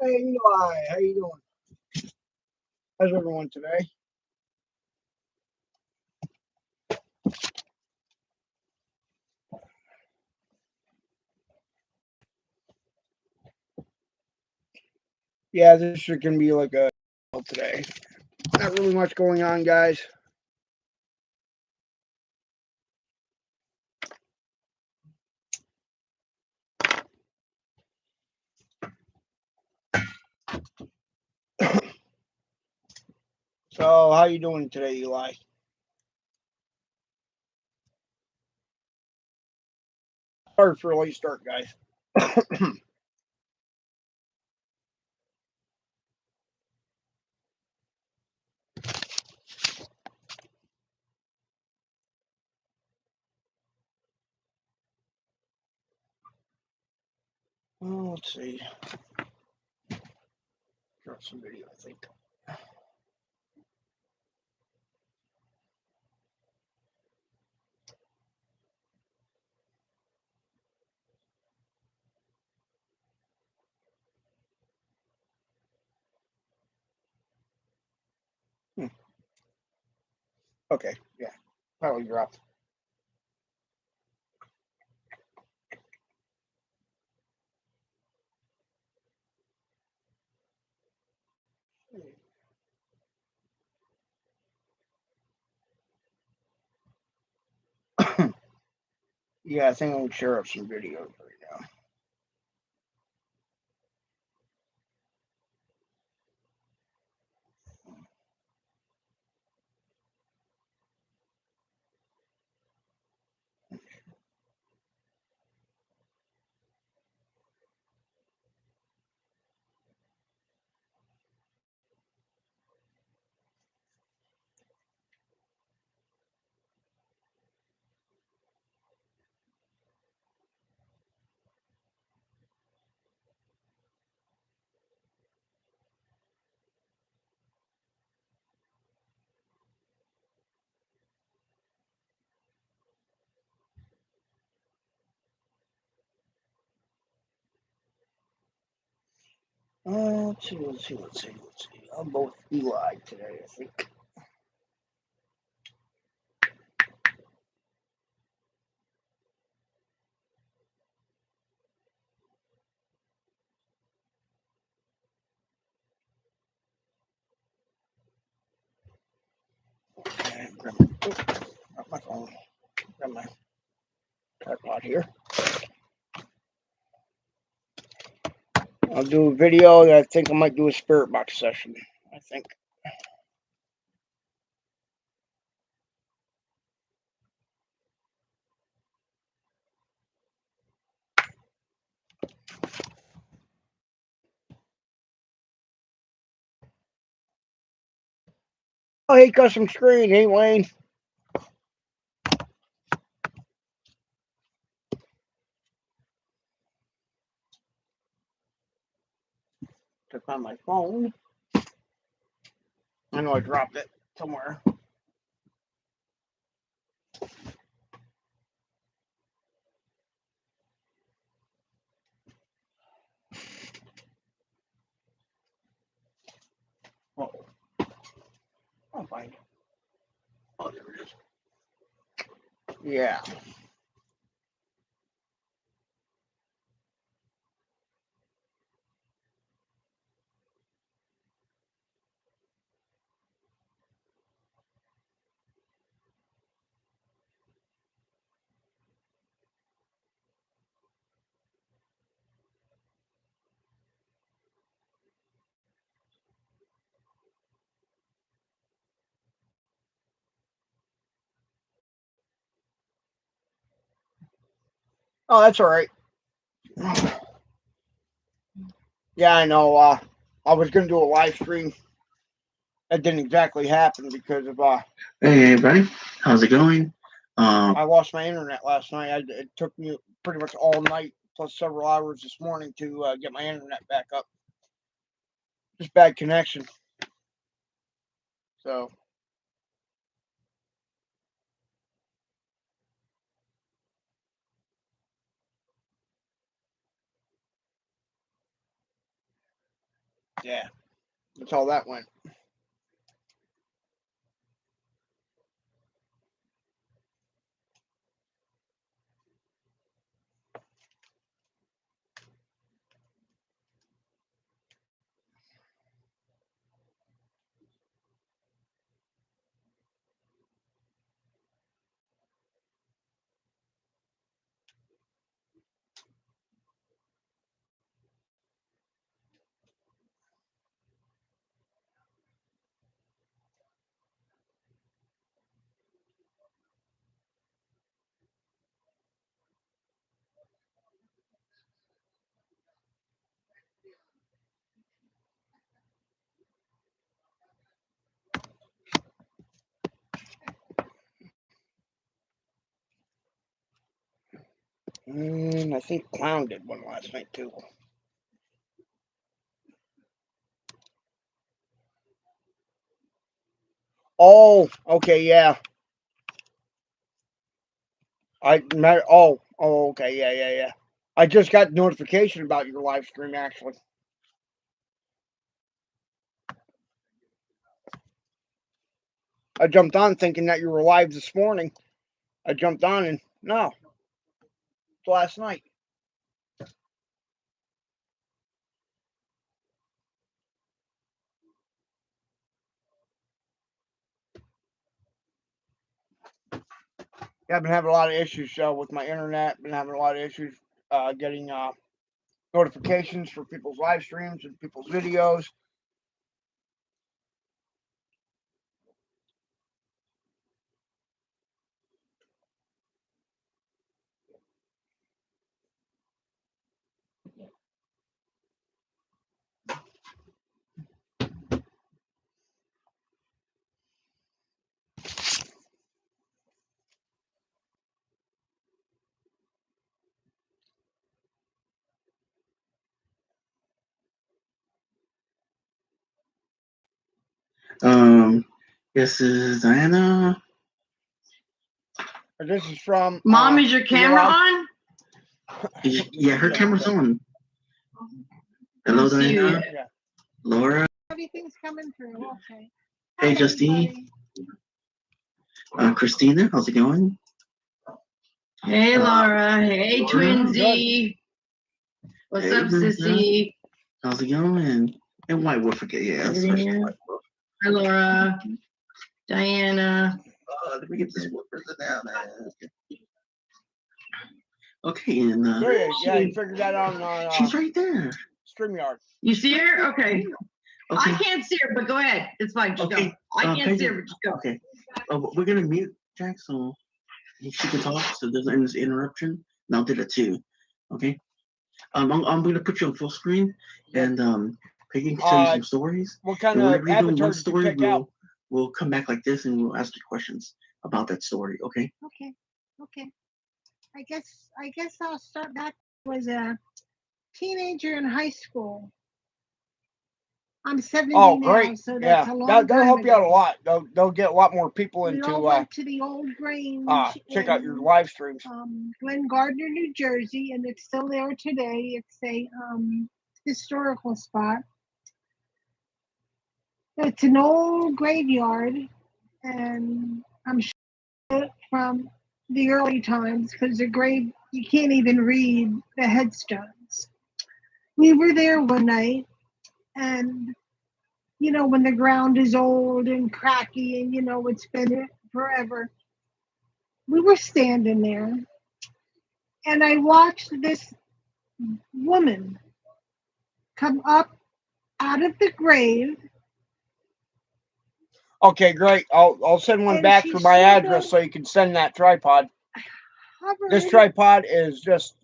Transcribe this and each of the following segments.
Hey, Eli, how you doing? How's everyone today? Yeah, this can be like a today. Not really much going on, guys. So, how you doing today, Eli? Sorry for a late start, guys. Let's see. Got some video, I think. Okay, yeah, probably dropped. Yeah, I think I'm gonna share up some videos right now. Let's see. I'm both Eli today, I think. And grab my phone. Grab my tripod here. I'll do a video that I think I might do a spirit box session. I think. Oh, hey, custom screen. Hey, Wayne. Took on my phone. I know I dropped it somewhere. Oh, I'll find it. Oh, there it is. Yeah. Oh, that's all right. Yeah, I know. I was gonna do a live stream. That didn't exactly happen because of Hey everybody, how's it going? I lost my internet last night. It took me pretty much all night plus several hours this morning to get my internet back up. Just bad connection. So yeah, that's how that went. I think Clown did one last night too. Oh, okay, yeah. Okay, yeah. I just got notification about your live stream actually. I jumped on thinking that you were live this morning. I jumped on and no, it's last night. Yeah, I've been having a lot of issues with my internet. Been having a lot of issues getting notifications for people's live streams and people's videos. This is Diana. This is from Mom. Is your camera on? Yeah, her camera's on. Hello, Diana. Yeah. Laura. Everything's coming through. Okay. Hey, Justine. Christina, how's it going? Hey, Laura. Hey, Laura. Twinsy. What's Hey, up, sissy? How's it going? And White Wolf again. Yeah, that's Yeah. White Wolf. Hi, Laura. Diana. Let me get this one person down. Okay, and There you go. Yeah, you figured that out on she's right there. StreamYard. You see her? Okay. Okay. I can't see her, but go ahead. It's fine. Just Okay. go. I can't see her, but just go. Okay. We're gonna mute Jack so she can talk, so there's an interruption. And I'll do that too. Okay. I'm gonna put you on full screen, and Peggy can show you some stories. What kind And of whenever you do avatar one did you story, pick out? we'll come back like this, and we'll ask you questions about that story. Okay. Okay. I guess I'll start back. I was a teenager in high school. I'm 70 Oh, now, great. so that's Yeah, a long that'll time help you out a ago. lot. They'll get a lot more people We all into went to the old Grange check out your in live streams. Glen Gardner, New Jersey, and it's still there today. It's a historical spot. It's an old graveyard, and I'm sure from the early times because the grave, you can't even read the headstones. We were there one night, and you know, when the ground is old and cracky and you know it's been forever, we were standing there, and I watched this woman come up out of the grave. Okay, great. I'll send one And back she for my sort address of so you can send that tripod. This Hovered tripod is just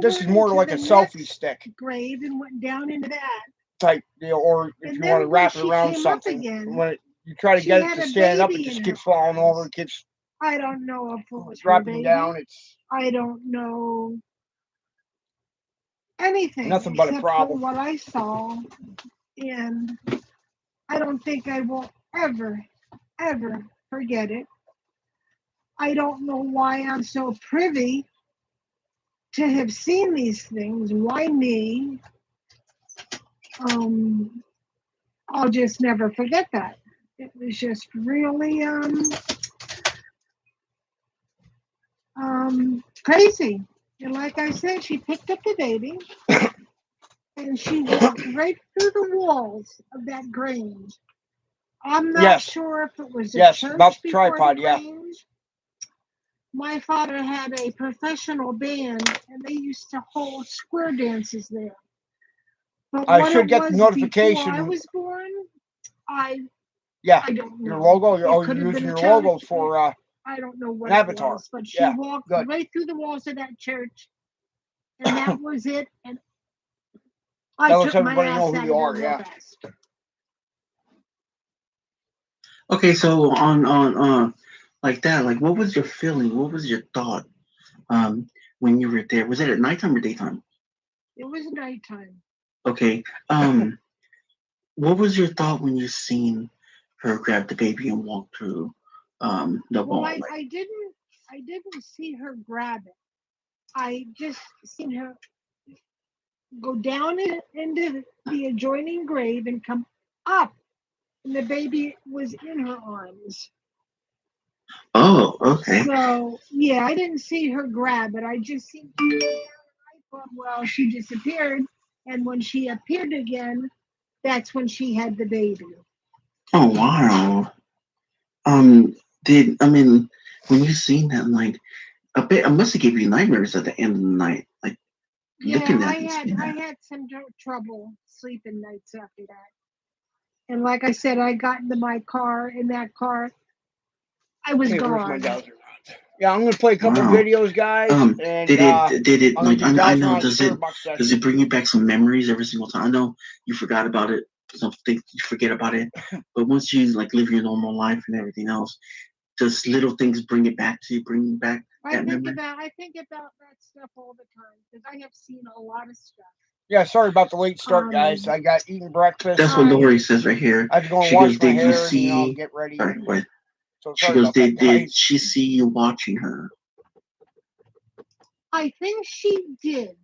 this is over more into like the a selfie next stick grave and went down into that. type deal, or if And you then want to when wrap it she around came up something. again, When you try to she get it had to a stand up, it baby just in keeps her falling over. arms. It keeps I don't know if it was her dropping baby. down. It's I don't know anything nothing but a except for problem. what I saw, and I don't think I will ever forget it. I don't know why I'm so privy to have seen these things. Why me? I'll just never forget that. It was just really crazy. And like I said, she picked up the baby and she walked right through the walls of that Grange. I'm not Yes. sure if it was a Yes, church about the before tripod, the yeah. Grange. My father had a professional band, and they used to hold square dances there. But I what should it get the was notification. before I was born, I Yeah, don't know. your logo. It Oh, could you're have been using a your logos church. for I don't know what an it avatar. was, but she Yeah, walked good. right through the walls of that church, and that was it. And I That lets took my everybody ass know who out you of are. there real Yeah. fast. Okay, so on like that, like what was your feeling? What was your thought? when you were there? Was it at nighttime or daytime? It was nighttime. Okay. What was your thought when you seen her grab the baby and walk through the Well, wall? I didn't see her grab it. I just seen her go down into the adjoining grave and come up, and the baby was in her arms. Oh, okay. So yeah, I didn't see her grab it. I just seen. I thought, well, she disappeared, and when she appeared again, that's when she had the baby. Oh wow. When you seen that, like, I must have gave you nightmares at the end of the night, like Yeah, looking I at it. had some trouble sleeping nights after that. And like I said, I got into my car. In that car, I was Hey, where's my gone. dowser? Yeah, I'm gonna play a couple Wow. videos, guys, and Did it I'm gonna like be I dowsing know on does Spirit it Box does session. it bring you back some memories every single time? I know you forgot about it. Some things you forget about it, but once you like live your normal life and everything else, does little things bring it back to you? Bring you back that memory? I think about that stuff all the time because I have seen a lot of stuff. Yeah, sorry about the late start, guys. I got eating breakfast. That's what Lori says right here. I have to go and She wash goes, my "Did you hair and see?" get ready. Sorry, what? So She sorry goes, about that, "Did guys. she see you watching her?" I think she did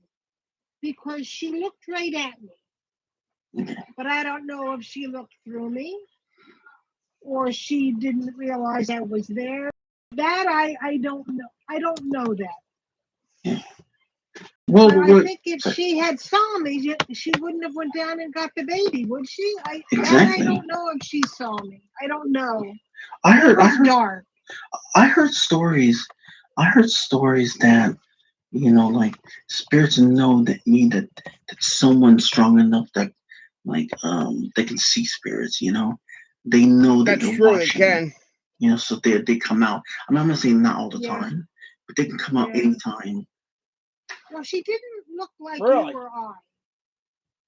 because she looked right at me. Okay. But I don't know if she looked through me or she didn't realize I was there. That I don't know. I don't know that. Yeah. Well, but I think if she had saw me, she wouldn't have went down and got the baby, would she? Exactly. I don't know if she saw me. I don't know. I heard dark. I heard stories. I heard stories that like spirits know that someone's strong enough that they can see spirits. They know that That's you're true. watching. They can. So they come out. I'm not saying not all the Yeah. time, but they can come out anytime. Well, she didn't look like Really? you or I.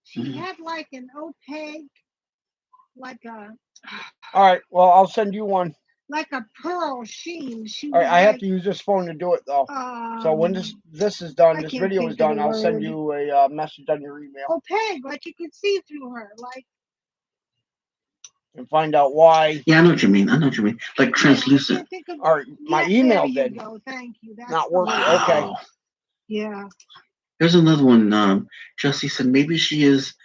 She had like an opaque, like a. All right. Well, I'll send you one. Like a pearl sheen. She All was right, I have to use this phone to do it though. So when this is done, this video is done, I'll send you a message on your email. Opaque, like you could see through her, like. And find out why. Yeah, I know what you mean. Like translucent. All right, my email there did. you go. Thank you. That's not working. Wow. Okay. Yeah. There's another one. Jesse said maybe she is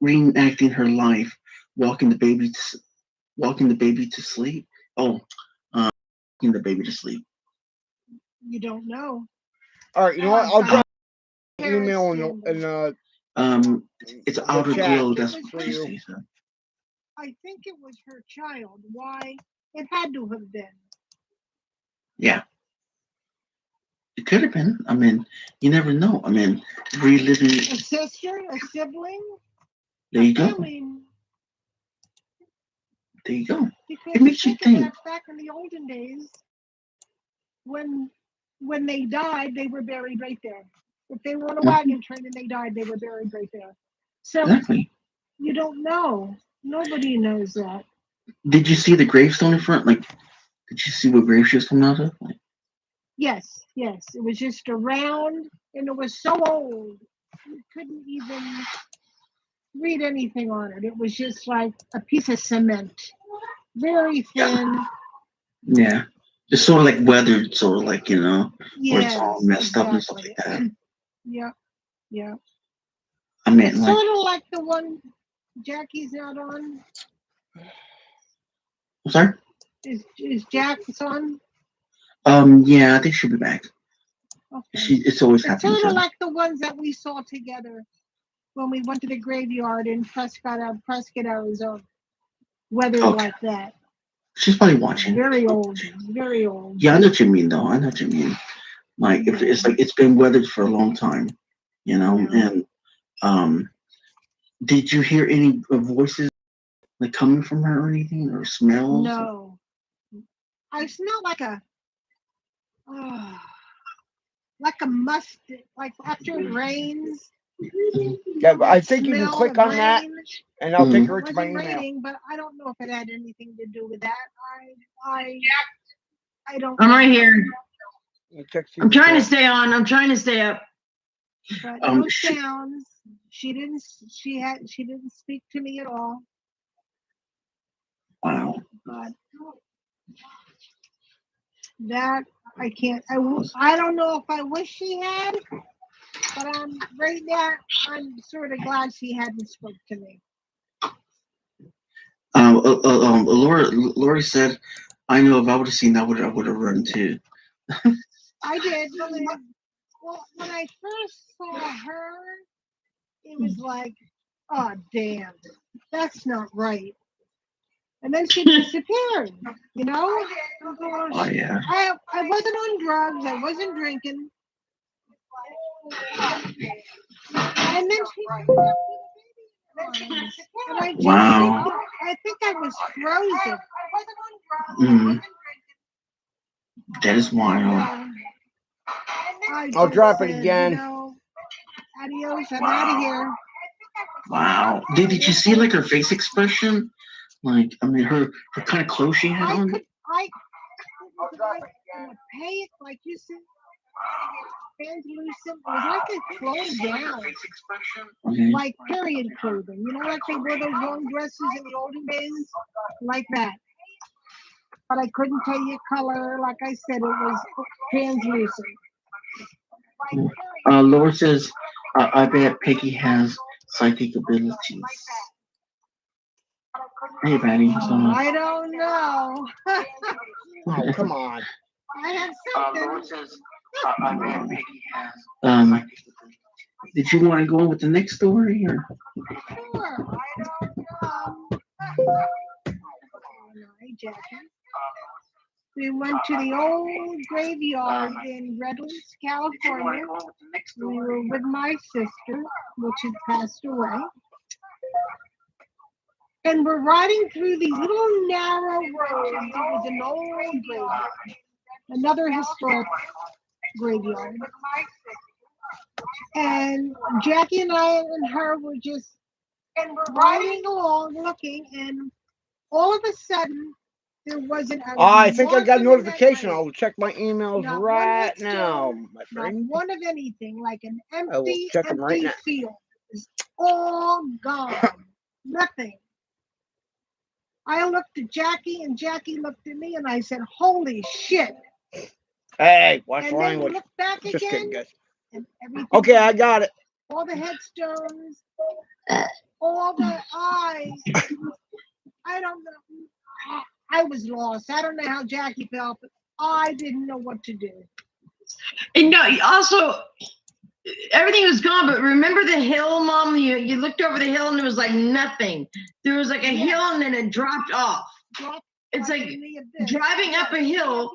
reenacting her life, walking the baby to sleep. Oh, walking the baby to sleep. You don't know. All right, you know what? I'll drop email it's outer glow. That's for what you. I think it was her child. Why? It had to have been. Yeah. It could have been. I mean, you never know. I mean, reliving. A sister, a sibling. There you go. There you go. Because it makes you think. Back in the olden days, when they died, they were buried right there. If they were on a wagon train and they died, they were buried right there. So exactly. You don't know. Nobody knows that. Did you see the gravestone in front? Like, did you see what grave she was coming out of? Like, yes. It was just a round, and it was so old you couldn't even read anything on it. It was just like a piece of cement, very thin. Yeah, it's sort of like weathered, sort of like where it's all messed up and stuff like that. Yeah. I mean, it's sort of like the one Jackie's not on. I'm sorry. Is Jack's on? Yeah, I think she'll be back. Okay. It's always happening. It's sort of like the ones that we saw together when we went to the graveyard in Prescott, Arizona. Weather like that. She's probably watching. Very old. Yeah, I know what you mean, though. I know what you mean. Like, if it's like it's been weathered for a long time, and did you hear any voices like coming from her or anything, or smells? No. I smell like a mustard, like after it rains. Yeah, I think you can click on that, and I'll take her to my email. Raining, but I don't know if it had anything to do with that. I don't. I'm right here. I'll text you I'm trying to before. stay on. I'm trying to stay up. But Um, no she- sounds. She didn't speak to me at all. Wow. But that I can't. I don't know if I wish she had, but right now I'm sort of glad she hadn't spoke to me. Lori said, "I know if I would have seen that, I would have run too." I did. Well, when I first saw her, it was like, oh damn, that's not right. And then she disappeared. You know. Oh yeah. I wasn't on drugs. I wasn't drinking. And then she and I just Wow. I think I was frozen. Mm, that is wild. I'll drop it said, again. You know, adios, I'm out of here. Wow. Did you see like her face expression? Like, I mean, her kind of clothes she had I on. could, it was like opaque, like you said, translucent. It was like it closed down, Okay. like period clothing. You know, like they wore those long dresses in the olden days, like that. But I couldn't tell you color. Like I said, it was translucent. Laura says, I bet Peggy has psychic abilities. Hey, Patty. What's going on? I don't know. Oh, come on. I have something. Laura says, I bet Peggy has. Did you want to go on with the next story? Or? Sure. Hi, Jackie. We went to the old graveyard in Redlands, California. We were with my sister, which had passed away. And we're riding through these little narrow roads. It was an old graveyard, another historic graveyard. And Jackie and I and her were just riding along, looking, and all of a sudden, there wasn't a I think I got a mark in the notification. road. I'll check my emails Not one right headstone, now, my Not friend. one of anything, like an I will empty, check 'em right empty now. field. It's all gone. Nothing. I looked at Jackie and Jackie looked at me and I said, holy shit. Hey, watch And then language. looked back Just again kidding, guys. and everything. Okay, I got it. All the headstones, all the eyes. I don't know. I was lost. I don't know how Jackie felt, but I didn't know what to do. And no, also everything was gone. But remember the hill, Mom? You looked over the hill and there was like nothing. There was like a hill and then it dropped off. It's like driving up a hill,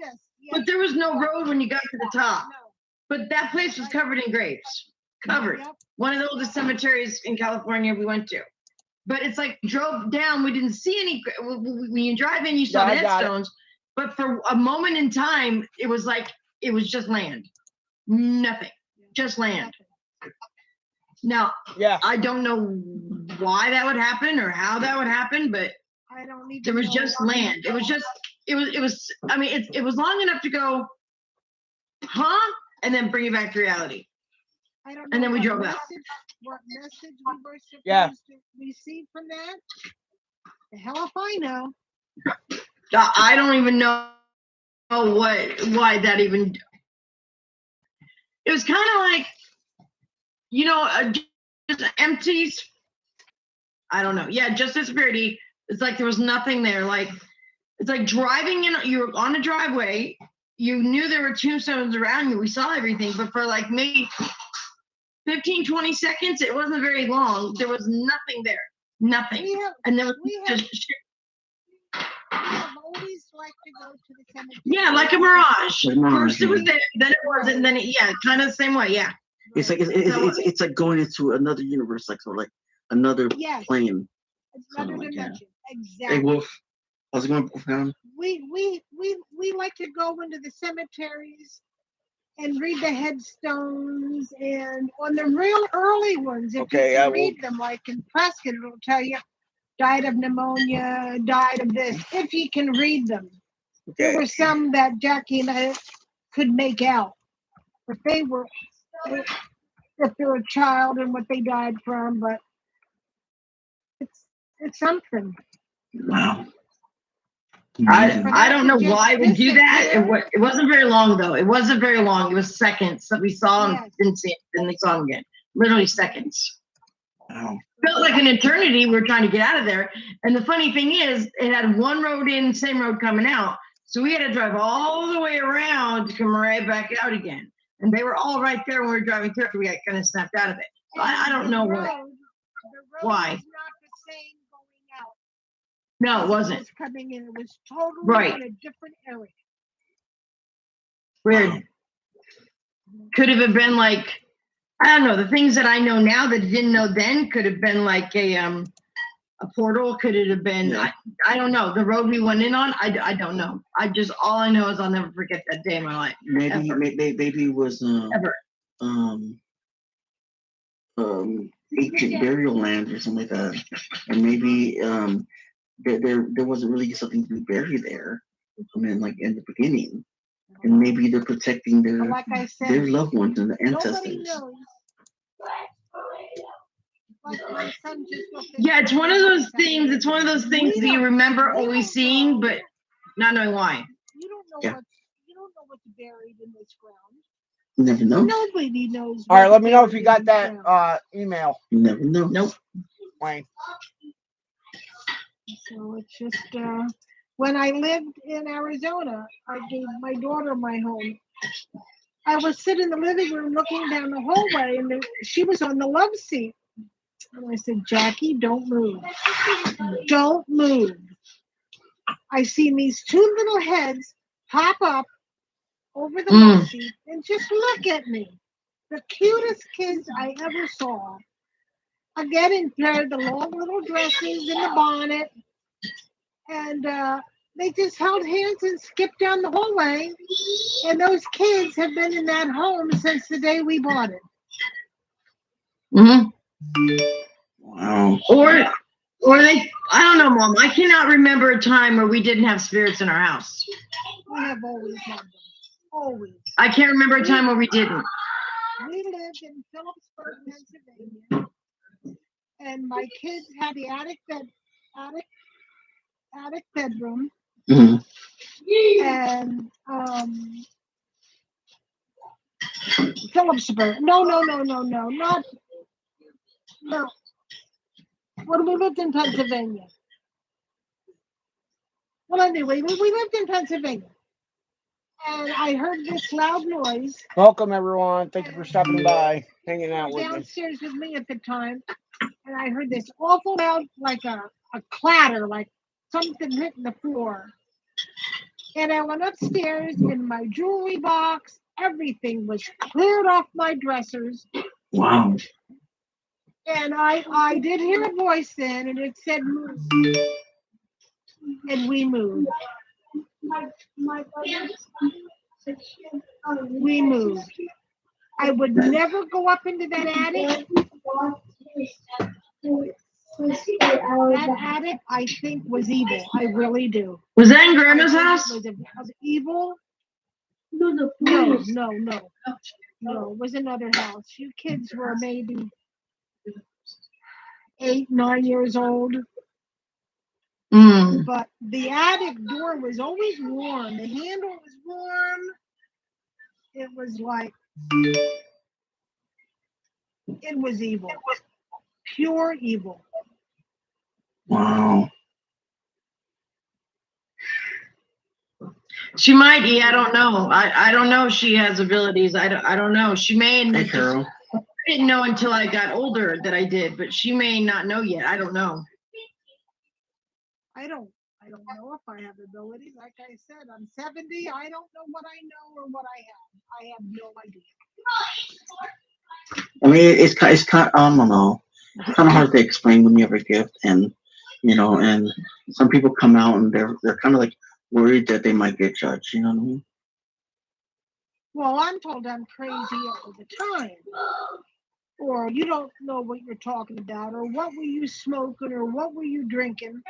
but there was no road when you got to the top. But that place was covered in graves. Covered. Yep. One of the oldest cemeteries in California we went to. But it's like drove down, we didn't see any. When you drive in, you saw Yeah, I the got it. headstones. But for a moment in time, it was like it was just land. Nothing. Just land. Now, Yeah. I don't know why that would happen or how that would happen, but I don't even there was know. just land. It was just, it was, I mean, it was long enough to go, huh? And then bring it back to reality. I don't know And then we what drove out. What message we were supposed Yeah. to receive from that? The hell if I know. I don't even know why that even. It was kind of like, you know, just empty. I don't know. Yeah, just as pretty. It's like there was nothing there. Like it's like driving in. You were on a driveway. You knew there were tombstones around you. We saw everything, but for like maybe 15, 20 seconds, it wasn't very long. There was nothing there. Nothing. And there was just shit. We have always liked to go to the cemetery. Yeah, like a mirage. Like a mirage, First it was yeah. there, then it wasn't, and then it, yeah, kind of the same way. Yeah. It's like it's like going into another universe, like so, like another Yes. plane. It's another Something like that. dimension. Hey, Exactly. Wolf. How's it going, Wolfhound? We like to go into the cemeteries and read the headstones, and on the real early ones, if Okay, you I can will- read them, like in Prescott, it'll tell you died of pneumonia, died of this. If you can read them, there Okay. were some that Jackie and I could make out if they were, if they're a child and what they died from. But it's something. Wow. I don't know why we do that. It wasn't very long though. It wasn't very long. It was seconds that we saw him, Yes. didn't see him, then we saw him again. Literally seconds. Wow. Felt like an eternity. We were trying to get out of there. And the funny thing is, it had one road in, same road coming out. So we had to drive all the way around to come right back out again. And they were all right there when we were driving through. We got kind of snapped out of it. So I don't know The what. road Why? was not the same going out. No, it as wasn't. was coming in. It was totally Right. in a different area. Weird. Could have it been like, I don't know, the things that I know now that I didn't know then could have been like a portal. Could it have been, Yeah. I don't know. The road we went in on, I don't know. All I know is I'll never forget that day in my life. Maybe Ever. maybe it was Ever. ancient burial lands or something like that, and maybe there wasn't really something to be buried there. I mean, like in the beginning, and maybe they're protecting But their like I said, loved ones and their nobody ancestors. knows. Like my son just looked at Yeah, it's one of those me. things. It's one of those things that you remember always seeing, but not knowing why. You don't know Yeah. what's buried in this ground. You never know. Nobody knows. All right, what's let me know if buried you got in this that ground. email, You never know. Nope. Wayne. So it's just when I lived in Arizona, I gave my daughter my home. I was sitting in the living room looking down the hallway, and she was on the love seat. And I said, Jackie, don't move. Don't move. I seen these two little heads pop up over the love seat and just look at me. The cutest kids I ever saw. Again, in pair, the long little dresses and the bonnet. And they just held hands and skipped down the hallway. And those kids have been in that home since the day we bought it. Mm-hmm. Wow. Or they, I don't know, Mom. I cannot remember a time where we didn't have spirits in our house. We have always had them. Always. I can't remember a time where we didn't. We lived in Phillipsburg, Pennsylvania. And my kids had the attic bedroom. Mhm. And Phillipsburg. No. When we lived in Pennsylvania. Well, anyway, we lived in Pennsylvania. And I heard this loud noise. Welcome, everyone. Thank you for stopping by, hanging out with me. Downstairs with me at the time. And I heard this awful loud, like a clatter, like something hitting the floor. And I went upstairs in my jewelry box. Everything was cleared off my dressers. Wow. And I did hear a voice then, and it said, move. And we moved. We moved. I would never go up into that attic. That attic, I think, was evil. I really do. Was that in Grandma's I think house? it was evil. No. It was another house. You kids were maybe 8, 9 years old. Mm. But the attic door was always warm. The handle was warm. It was like, it was evil. Pure evil. Wow. She might be. I don't know. I don't know if she has abilities. I don't know. She may. Hey, Carol. I didn't know until I got older that I did, but she may not know yet. I don't know. I don't know if I have abilities. Like I said, I'm 70. I don't know what I know or what I have. I have no idea. I mean, it's kind. I don't know. It's kind of hard to explain when you have a gift, and and some people come out and they're kind of like worried that they might get judged. You know what I mean? Well, I'm told I'm crazy all the time. Or you don't know what you're talking about, or what were you smoking, or what were you drinking.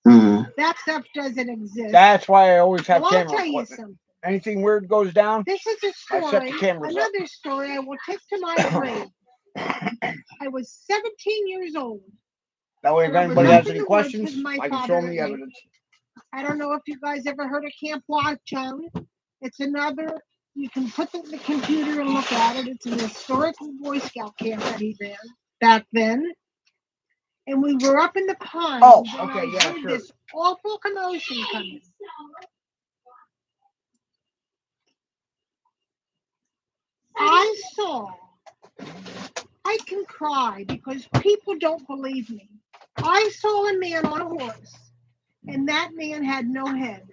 Mm. That stuff doesn't exist. That's why I always have Well, I'll camera tell you equipment. something. Anything weird goes down, This is a I set story. the cameras up. Another story I will take to my grave. I was 17 years old. That way, if And I was anybody up has in any the woods questions, with my I can show father them the at night. evidence. I don't know if you guys ever heard of Camp Watchung. It's another, you can put it in the computer and look at it. It's an historical Boy Scout camp that he ran back then. And we were up in the pines. Oh, and okay, I yeah, heard sure. this awful commotion coming. I can cry because people don't believe me. I saw a man on a horse, and that man had no head.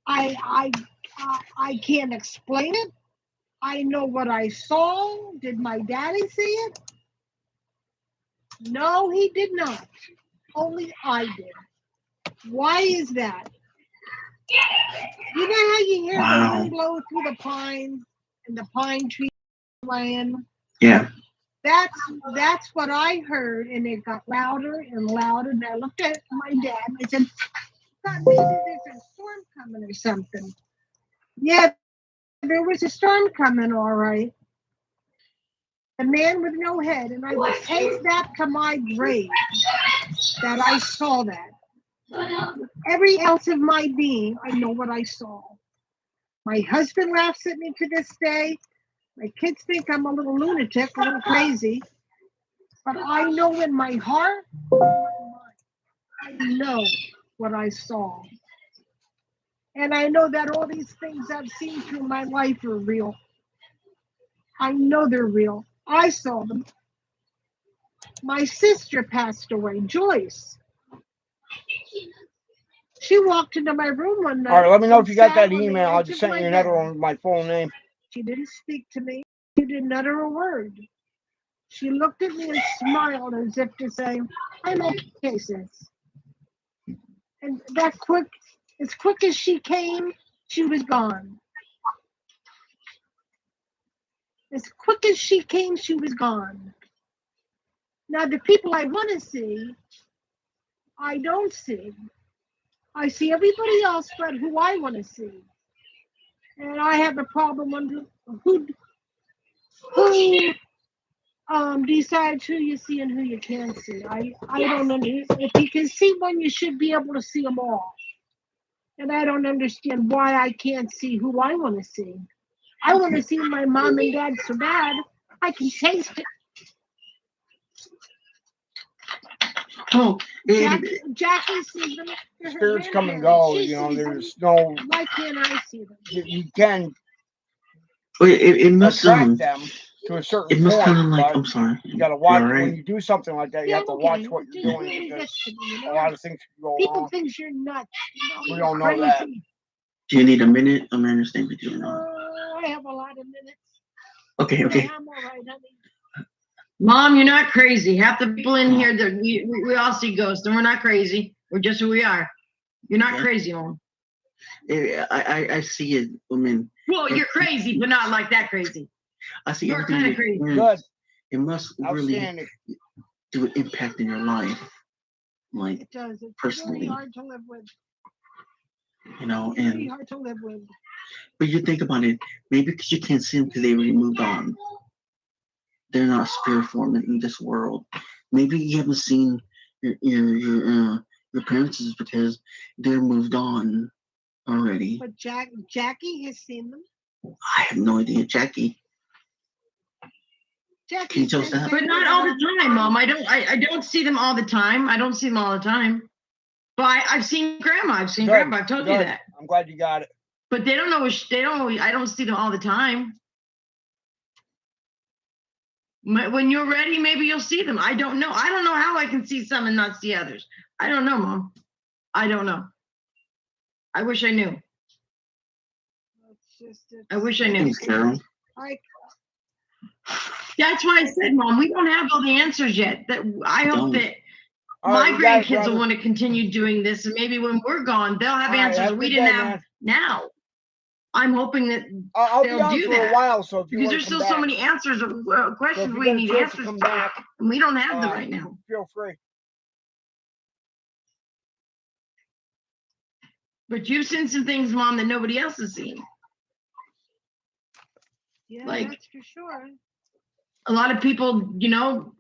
I can't explain it. I know what I saw. Did my daddy see it? No, he did not. Only I did. Why is that? You know how you hear Wow. the wind blow through the pines and the pine trees playing? Yeah. That's what I heard, and it got louder and louder. And I looked at my dad and I said, "God, maybe there's a storm coming or something." Yeah, there was a storm coming, all right. The man with no head, and I will take that to my grave that I saw that. Every ounce of my being, I know what I saw. My husband laughs at me to this day. My kids think I'm a little lunatic, a little crazy. But I know in my heart, I know what I saw. And I know that all these things I've seen through my life are real. I know they're real. I saw them. My sister passed away, Joyce. She walked into my room one night. All right, let me know and if you got sat that on the email. I edge just of sent my you another bed. one with my full name. She didn't speak to me. She didn't utter a word. She looked at me and smiled as if to say, "I'm okay, sis." And that quick, as quick as she came, she was gone. As quick as she came, she was gone. Now, the people I want to see, I don't see. I see everybody else but who I want to see. And I have a problem on who decides who you see and who you can't see. I don't understand. If you can see one, you should be able to see them all. And I don't understand why I can't see who I want to see. I want to see my mom and dad so bad I can taste it. Oh, and Jackie sees them. They're her Spirits come and grandparents. go. She You know, sees them. there's no. Why can't I see them? You can it must attract them to a certain it must point, kind of like but I'm sorry. you got to You watch all right? when you do something like that. You Yeah, have to I'm watch okay. what It you're just doing really because gets to me, you a know? lot of things can go People wrong. think you're nuts. We You're all know that. crazy. Do you need a minute? I'm gonna understand with you now. I have a lot of minutes. Okay, okay. Yeah, I'm all right, honey. Mom, you're not crazy. Half the people in here, that we all see ghosts, and we're not crazy. We're just who we are. You're not Yeah. crazy, Mom. I see it. I mean, Well, you're crazy, but not like that crazy. I see You're everything. kinda you're crazy. doing. Good. It must really Outstanding. do an impact in your life, like It does. It's personally. really hard to live with. you know. Really And hard to live with. but you think about it, maybe because you can't see them because they already moved on. They're not spirit form in this world. Maybe you haven't seen your parents is because they're moved on already. But Jackie has seen them. I have no idea, Jackie. Jackie Can you tell us that? But not all the time, Mom. I don't see them all the time. I don't see them all the time. But I've seen Grandma. I've seen Good, Grandma. I've told you good. that. I'm glad you got it. But they don't know. I don't see them all the time. When you're ready, maybe you'll see them. I don't know. I don't know how I can see some and not see others. I don't know, Mom. I don't know. I wish I knew. I wish I knew. Thanks, Carol. That's why I said, Mom, we don't have all the answers yet. That I hope that All my right, you got it, grandkids will brother. want to continue doing this, and maybe when we're gone, they'll have All right, answers have a we good didn't day, have man. now. I'm hoping that I'll be they'll on do for a that. while, so if you because want there's to come still back, so many answers, so if questions you we get a need chance to answers come to, back, and we don't have them right now. feel free. But you've seen some things, Mom, that nobody else has seen. Yeah, Like- that's for sure. A lot of people, you know,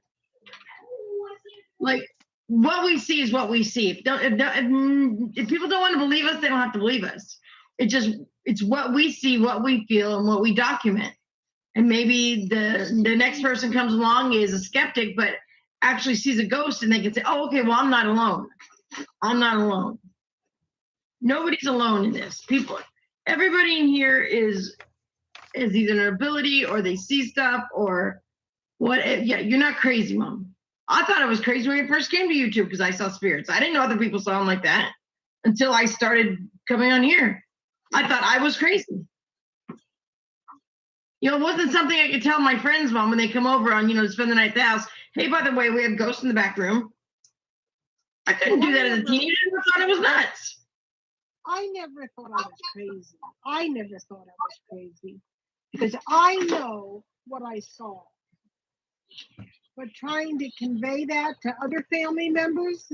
like what we see is what we see. If people don't want to believe us, they don't have to believe us. It's what we see, what we feel, and what we document. And maybe the next person comes along is a skeptic, but actually sees a ghost, and they can say, "Oh, okay, well, I'm not alone. I'm not alone." Nobody's alone in this. Everybody in here is either an ability, or they see stuff, or what. Yeah, you're not crazy, Mom. I thought I was crazy when I first came to YouTube because I saw spirits. I didn't know other people saw them like that until I started coming on here. I thought I was crazy. You know, it wasn't something I could tell my friends, Mom, when they come over on, to spend the night at the house. Hey, by the way, we have ghosts in the back room. I couldn't do that as a teenager. I thought it was nuts. I never thought I was crazy. I never thought I was crazy because I know what I saw. But trying to convey that to other family members,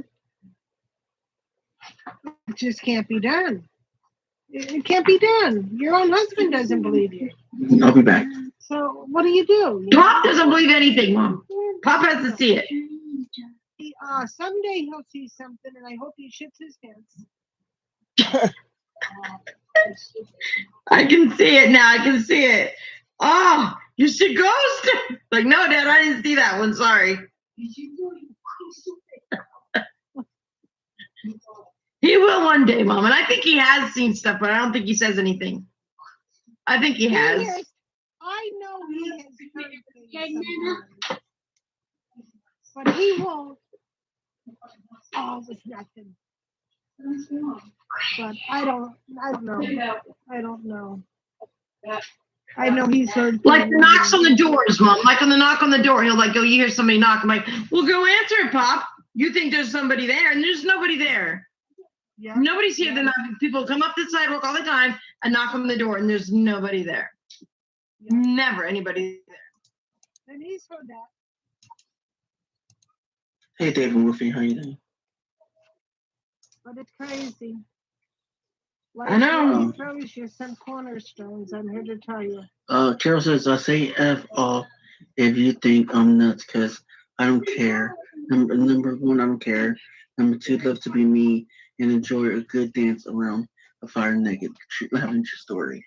it just can't be done. It can't be done. Your own husband doesn't believe you. I'll be back. So what do you do? Pop doesn't believe anything, Mom. Pop has to see it. Someday he'll see something, and I hope he shits his pants. I can see it now. I can see it. Oh, you see ghost? Like, no, Dad, I didn't see that one. Sorry. He will one day, Mom. And I think he has seen stuff, but I don't think he says anything. I think he has. Yes, I know he has heard things sometimes, but he won't. Oh, it was nothing. But I don't know. I know he's heard Like the things. knocks on the doors, Mom. Like on the knock on the door, he'll like go, you hear somebody knock. I'm like, well, go answer it, Pop. You think there's somebody there, and there's nobody there. Yeah. Nobody's here. People come up the sidewalk all the time and knock on the door, and there's nobody there. Yeah. Never anybody there. And he's heard that. Hey, David Wolfie, how you doing? But it's crazy. Like I know. throws you some cornerstones, I'm here to tell you. Carol says, say F off if you think I'm nuts, because I don't care. Number one, I don't care. Number two, love to be me and enjoy a good dance around a fire naked. Having your story.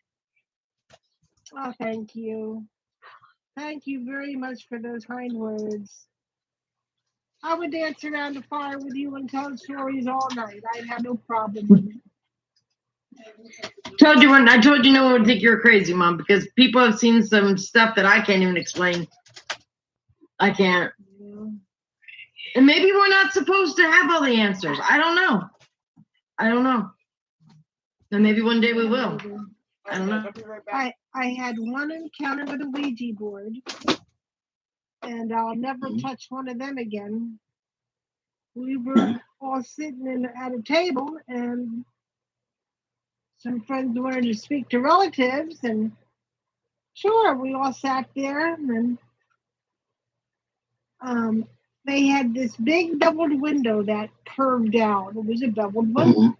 Oh, thank you. Thank you very much for those kind words. I would dance around the fire with you and tell stories all night. I'd have no problem with it. I told you no one would think you're crazy, Mom, because people have seen some stuff that I can't even explain. I can't. Yeah. And maybe we're not supposed to have all the answers. I don't know. And maybe one day we will. I don't know. I'll be right back. I had one encounter with a Ouija board, and I'll never touch one of them again. We were all sitting at a table, and some friends wanted to speak to relatives, and sure, we all sat there, and they had this big doubled window that curved out. It was a doubled window. Mm-hmm.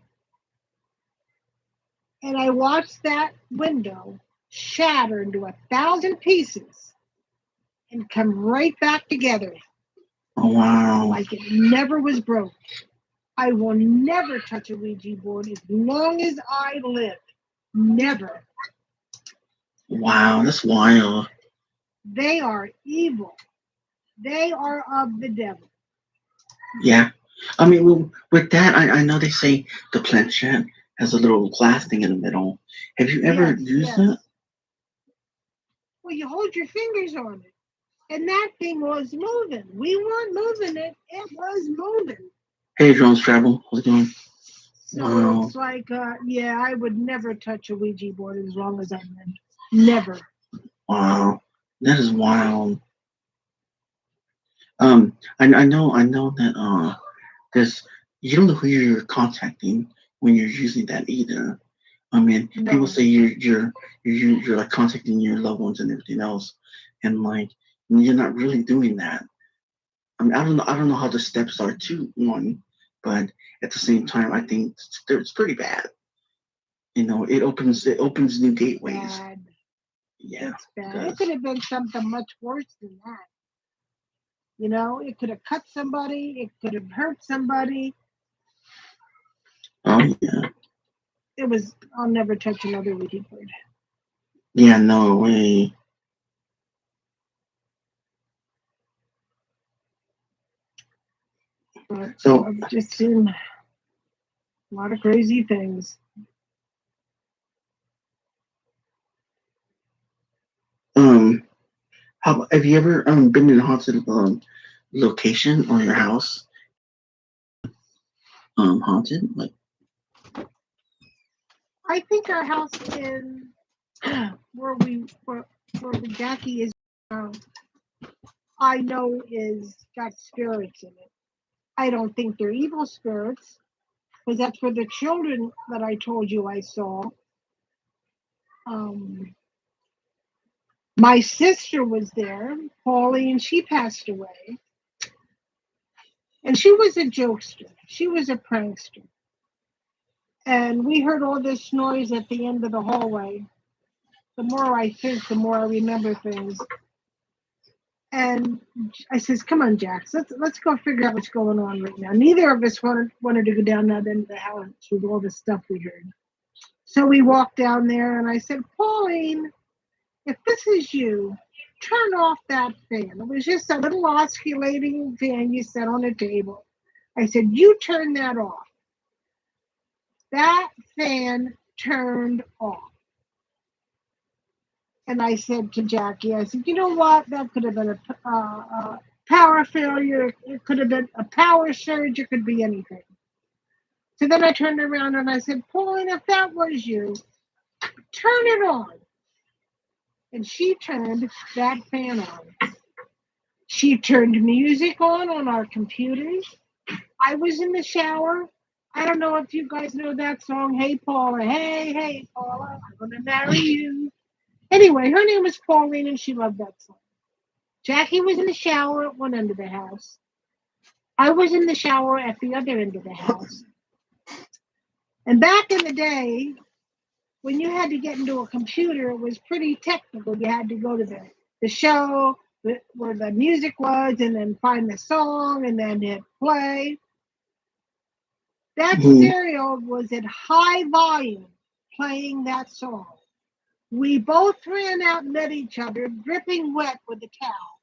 And I watched that window shatter into 1,000 pieces and come right back together Oh, wow. like it never was broke. I will never touch a Ouija board as long as I live. Never. Wow, that's wild. They are evil. They are of the devil. Yeah. I mean, well, with that, I know they say the planchette has a little glass thing in the middle. Have you ever Yes, used yes. that? Well, you hold your fingers on it. And that thing was moving. We weren't moving it. It was moving. Hey, Drones Travel, how's it going? So Wow. it's like, yeah, I would never touch a Ouija board as long as I live. Never. Wow, that is wild. I know that there's you don't know who you're contacting when you're using that either. I mean, No. people say you're like contacting your loved ones and everything else, and like you're not really doing that. I mean, I don't know how the steps are to one, but at the same time, I think it's pretty bad. it opens new gateways. Bad. Yeah. It's bad. does. It could have been something much worse than that. It could have cut somebody. It could have hurt somebody. Oh yeah. It was. I'll never touch another Ouija board. Yeah. No way. But So I've just seen a lot of crazy things. have you ever been in a haunted location or your house haunted? Like, I think our house in where the Jackie is now, I know is got spirits in it. I don't think they're evil spirits, because that's for the children that I told you I saw. My sister was there, Pauline. She passed away, and she was a jokester. She was a prankster. And we heard all this noise at the end of the hallway. The more I think, the more I remember things. And I says, "Come on, Jax, let's go figure out what's going on right now." Neither of us wanted to go down that end of the house with all the stuff we heard. So we walked down there, and I said, "Pauline, if this is you, turn off that fan." It was just a little oscillating fan you set on a table. I said, "You turn that off." That fan turned off. And I said to Jackie, I said, "You know what? That could have been a power failure. It could have been a power surge. It could be anything." So then I turned around and I said, "Pauline, if that was you, turn it on." And she turned that fan on. She turned music on our computers. I was in the shower. I don't know if you guys know that song, "Hey Paula, hey Paula, I'm gonna marry you." Anyway, her name was Pauline, and she loved that song. Jackie was in the shower at one end of the house. I was in the shower at the other end of the house. And back in the day, when you had to get into a computer, it was pretty technical. You had to go to the show where the music was, and then find the song, and then hit play. That stereo was at high volume playing that song. We both ran out and met each other, dripping wet with a towel.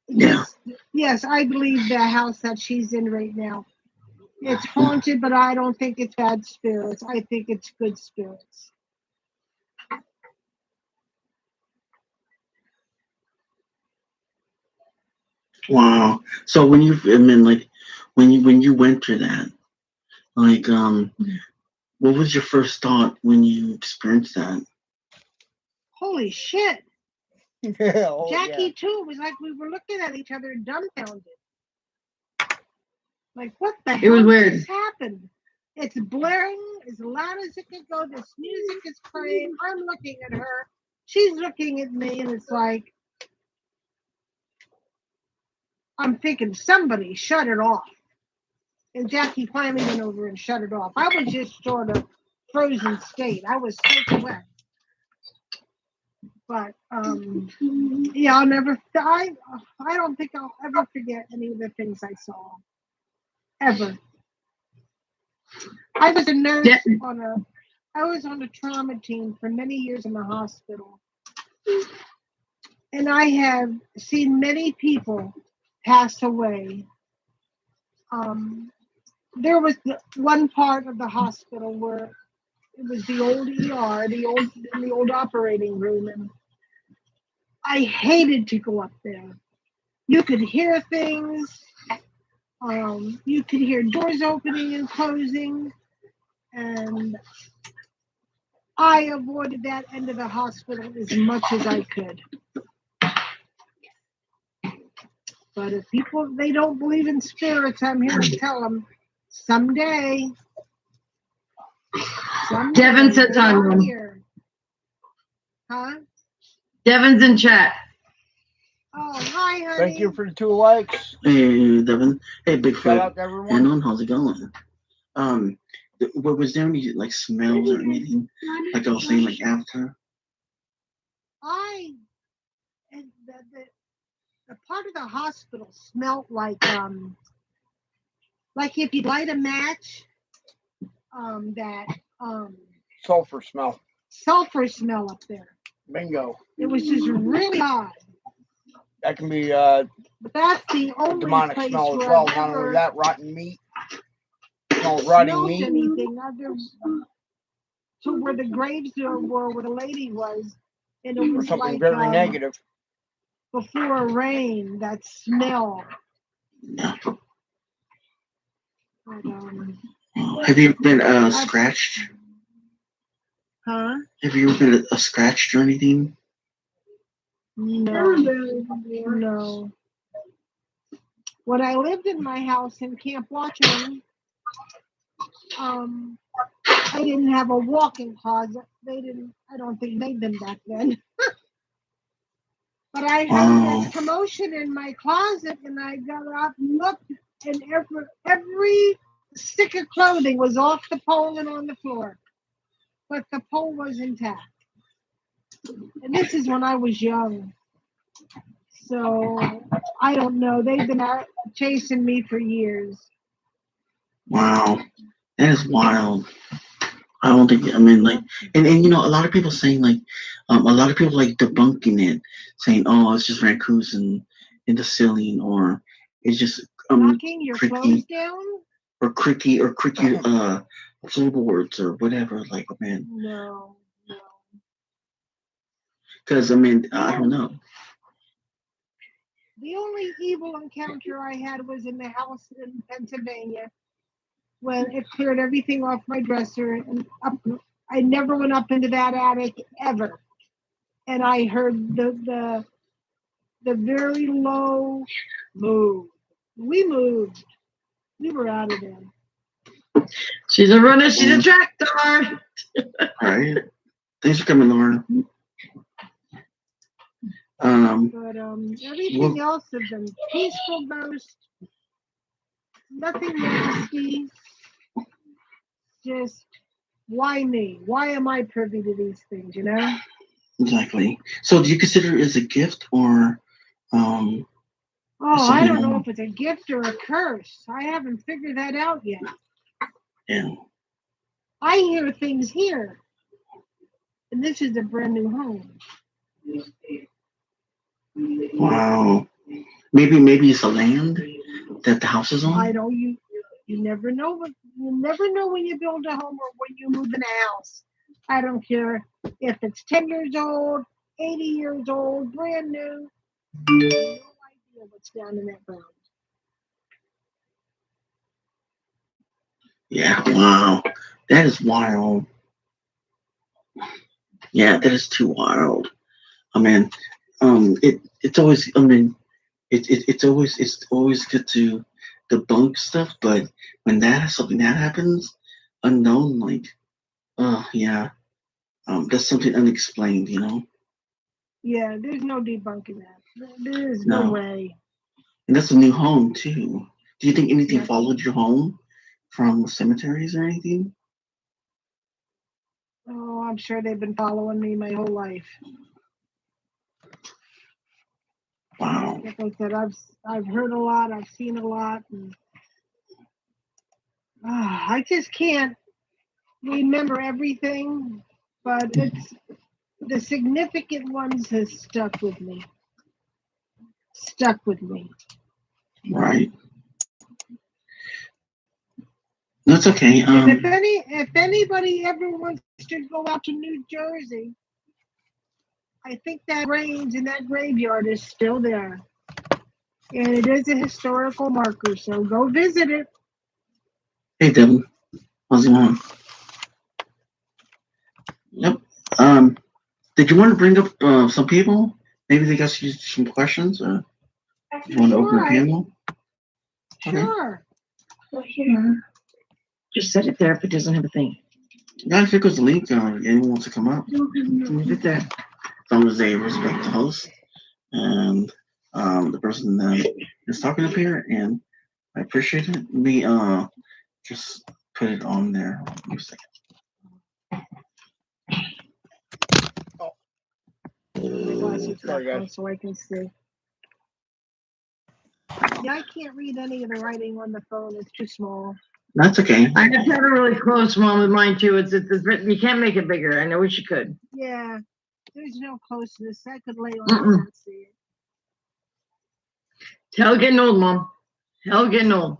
yeah. Yes, I believe the house that she's in right now. It's haunted, but I don't think it's bad spirits. I think it's good spirits. Wow. So when you went through that, like, what was your first thought when you experienced that? Holy shit. Yeah, oh, Jackie, yeah. too, it was like we were looking at each other dumbfounded. Like, what the It hell was weird. just happened? It's blaring as loud as it can go. This music is playing. I'm looking at her. She's looking at me, and it's like, I'm thinking, somebody shut it off. And Jackie finally went over and shut it off. I was just sort of frozen state. I was soaked wet. But yeah, I don't think I'll ever forget any of the things I saw. Ever. I was a nurse I was on a trauma team for many years in the hospital. And I have seen many people pass away. There was one part of the hospital where it was the old ER, the old operating room, and I hated to go up there. You could hear things. You could hear doors opening and closing, and I avoided that end of the hospital as much as I could. But if people, they don't believe in spirits, I'm here to tell them, someday Devin said they're time. here. Huh? Devin's in chat. Oh, hi, honey. Thank you for the 2 likes. Hey, Devin. Hey, Shout Bigfoot. out to everyone. And how's it going? Was there any like smells or anything? Like I was saying, like after. And the part of the hospital smelled like if you light a match, that Sulfur smell. sulfur smell up there. Bingo. It was just really odd. That can be But that's the only demonic place smell as where well. I've Not only ever that, rotten meat. Smell rotting smelled meat. anything other to where the graves were where the lady was, and it Or was something like very negative. before rain. That smell. Yeah. But, Have you ever been scratched? huh? Have you ever been scratched or anything? No. When I lived in my house in Camp Watchman, I didn't have a walk-in closet. They didn't. I don't think made them back then. But I heard this commotion in my closet, and I got up and looked, and every stick of clothing was off the pole and on the floor, but the pole was intact. And this is when I was young, so I don't know. They've been chasing me for years. Wow, that is wild. I don't think. I mean, like, and you know, a lot of people saying like, a lot of people like debunking it, saying, "Oh, it's just raccoons in the ceiling, or it's just Knocking your creaky, clothes down? or creaky floorboards or whatever." Like, man, No. because I mean, I don't know. The only evil encounter I had was in the house in Pennsylvania when it cleared everything off my dresser and up. I never went up into that attic ever, and I heard the very low move. We moved. We were out of there. She's a runner. She's a tractor. All right, thanks for coming, Lauren. But everything else has been peaceful ghost. Nothing nasty. Just why me? Why am I privy to these things? You know? Exactly. So, do you consider it as a gift or Oh, I something don't know more? if it's a gift or a curse. I haven't figured that out yet. Yeah. I hear things here, and this is a brand new home. Wow. Maybe it's the land that the house is on. I know you never know, but you never know when you build a home or when you move in a house. I don't care if it's 10 years old, 80 years old, brand new. I have no idea what's down in that ground. Yeah. Wow. That is wild. Yeah, that is too wild. I mean, it's always. I mean, it's always good to debunk stuff, but when something that happens, unknown, like, yeah, that's something unexplained, you know. Yeah, there's no debunking that. There is no No, way. and that's a new home too. Do you think anything Yeah. followed your home from cemeteries or anything? Oh, I'm sure they've been following me my whole life. Wow. Like I said, I've heard a lot, I've seen a lot, and I just can't remember everything. But it's the significant ones has stuck with me. Stuck with me. Right. That's okay. And if anybody ever wants to go out to New Jersey, I think that range in that graveyard is still there. And it is a historical marker, so go visit it. Hey, Devin. How's it going? Yep. Did you want to bring up some people? Maybe they got some questions, or you want to open a Sure. panel? Sure. Just set it there if it doesn't have a thing. Guys, here goes the link. Anyone wants to come up? Leave it there. As long as they respect the host and the person that is talking up here, and I appreciate it. Me just put it on there. Give me a second. My glasses Sorry, back on guys. so I can see. Yeah, I can't read any of the writing on the phone. It's too small. That's okay. I just have it really close one with mine too. It's you can't make it bigger. I wish you could. Yeah, there's no closeness. I could lay on Mm-mm. it and see it. Hell getting old, Mom. Hell getting old.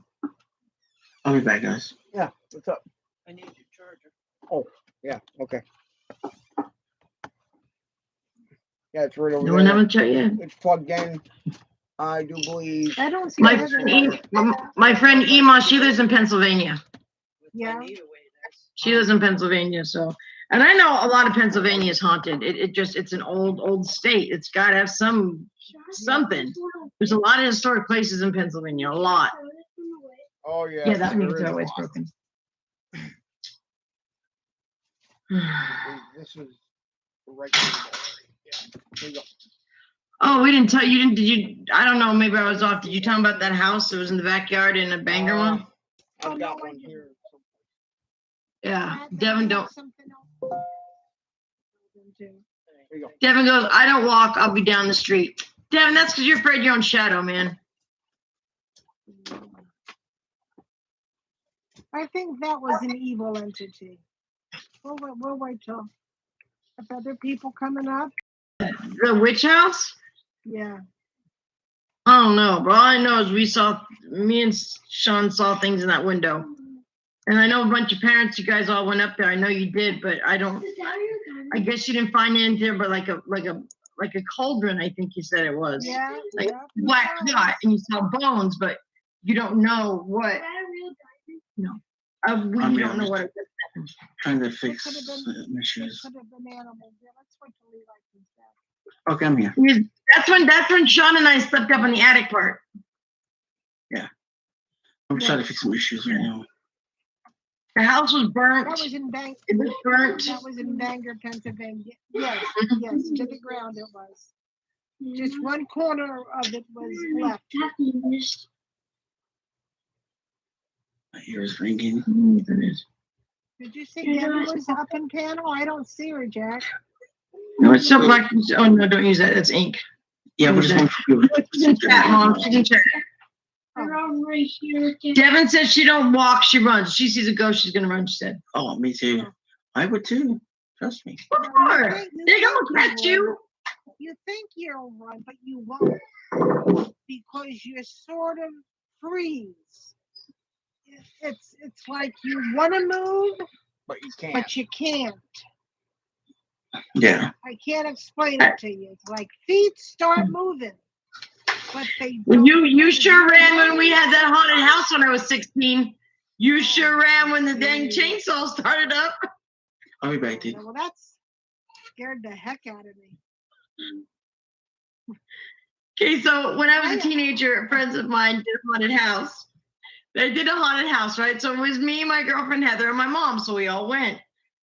I'll be back, guys. Yeah, what's up? I need your charger. Yeah, okay. Yeah, it's right over No one there. haven't checked yet. It's plugged in. I do believe. I don't see My it. my friend Ema, she lives in Pennsylvania. With Yeah. my needle way, there's- She lives in Pennsylvania, so and I know a lot of Pennsylvania is haunted. It's an old state. It's got to have something. There's a lot of historic places in Pennsylvania. A lot. Oh yeah. Yeah, that there means is they're a always lot. broken. This is right there. Yeah. There you go. Oh, we didn't tell you. Did you? I don't know. Maybe I was off. Did you tell them about that house that was in the backyard in a Bangor one? Oh, I've no, got I one didn't. here. Yeah. Matt, Devin have don't. something else? There you go. Devin goes. I don't walk. I'll be down the street. Devin, that's because you're afraid of your own shadow, man. I think that was an evil entity. We'll wait till if other people coming up. The witch house. Yeah. I don't know, but all I know is me and Sean saw things in that window. And I know a bunch of parents, you guys all went up there. I know you did, but I guess you didn't find it in there, but like a cauldron, I think you said it was. Yeah. Like yeah. black hot, and you saw bones, but you don't know what. No. We I'm don't know what it is. Trying to fix Could have been- my shoes. Could have been animals. Yeah, let's wait till Levi comes back. Okay, I'm here. That's when Sean and I slept up in the attic part. I'm trying to fix some issues right now. The house was burnt. That was in It was burnt. That was in Bangor, Pennsylvania. Yes, yes, to the ground it was. Just one corner of it was left. My ear is ringing. Did you see Debbie was up in panel? I don't see her, Jack. No, it's so black. Oh no, don't use that. That's ink. Yeah, we're just going She's in chat, Mom. She's in chat. Devin says she don't walk, she runs. She sees a ghost, she's gonna run, she said. Oh, me too. I would too. Trust me. What for? They're gonna catch you. You think you'll run, but you won't. Because you sort of freeze. It's like you want to move, But you can't. but you can't. Yeah. I can't explain it to you. It's like feet start moving, but they Well, don't. you sure ran when we had that haunted house when I was 16. You sure ran when the dang chainsaw started up. I'll be back, dude. Well, that's scared the heck out of me. Okay, so when I was a teenager, friends of mine did a haunted house. They did a haunted house, right? So it was me, my girlfriend Heather, and my mom. So we all went.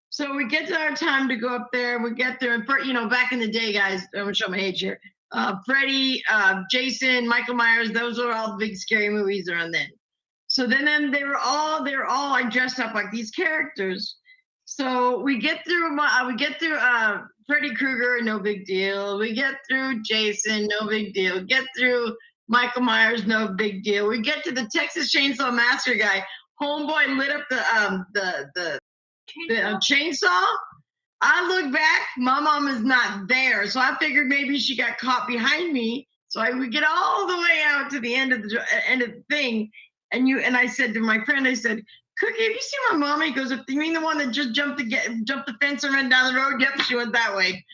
So we get to our time to go up there. We get there, and back in the day, guys, I'm gonna show my age here. Freddy, Jason, Michael Myers, those were all the big scary movies around then. So then they were all like dressed up like these characters. So we get through Freddy Krueger, no big deal. We get through Jason, no big deal. Get through Michael Myers, no big deal. We get to the Texas Chainsaw Massacre guy. Homeboy lit up the chainsaw. I look back, my mom is not there. So I figured maybe she got caught behind me. So I would get all the way out to the end of the thing. And I said to my friend, I said, Cookie, have you seen my mom? He goes, you mean the one that just jumped the fence and ran down the road? Yep, she went that way.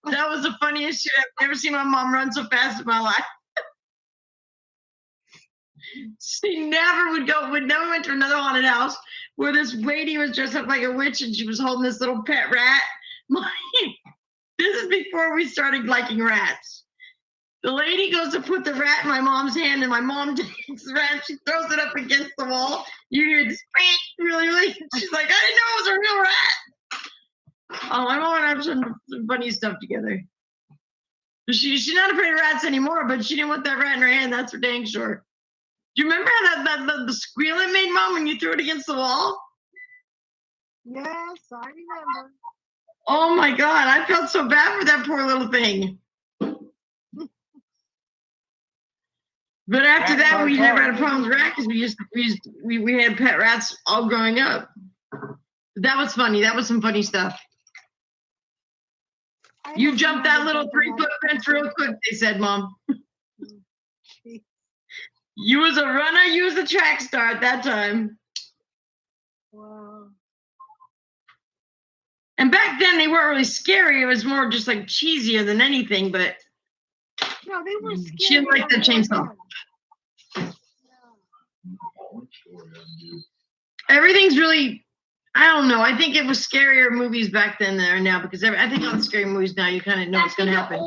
That was the funniest shit. I've never seen my mom run so fast in my life. She never went to another haunted house where this lady was dressed up like a witch and she was holding this little pet rat. This is before we started liking rats. The lady goes to put the rat in my mom's hand, and my mom takes the rat, she throws it up against the wall. You hear this really. She's like, I didn't know it was a real rat. Oh, my mom and I have some funny stuff together. She's not afraid of rats anymore, but she didn't want that rat in her hand, that's for dang sure. Do you remember how the squeal it made, Mom, when you threw it against the wall? Yes, I remember. Oh my God, I felt so bad for that poor little thing. But after Rat that, we tar never tar. had a problem with rats because we had pet rats all growing up. That was funny. That was some funny stuff. I You don't jumped that remember little jumping 3-foot on fence fences. real quick, they said, Mom. Jeez. You was a runner, you was a track star at that time. Wow. And back then they weren't really scary. It was more just like cheesier than anything, but No, they were scary. she didn't like the chainsaw. Everything's really, I don't know. I think it was scarier movies back then than there are now because I think all the scary movies now you kind of know what's going to happen.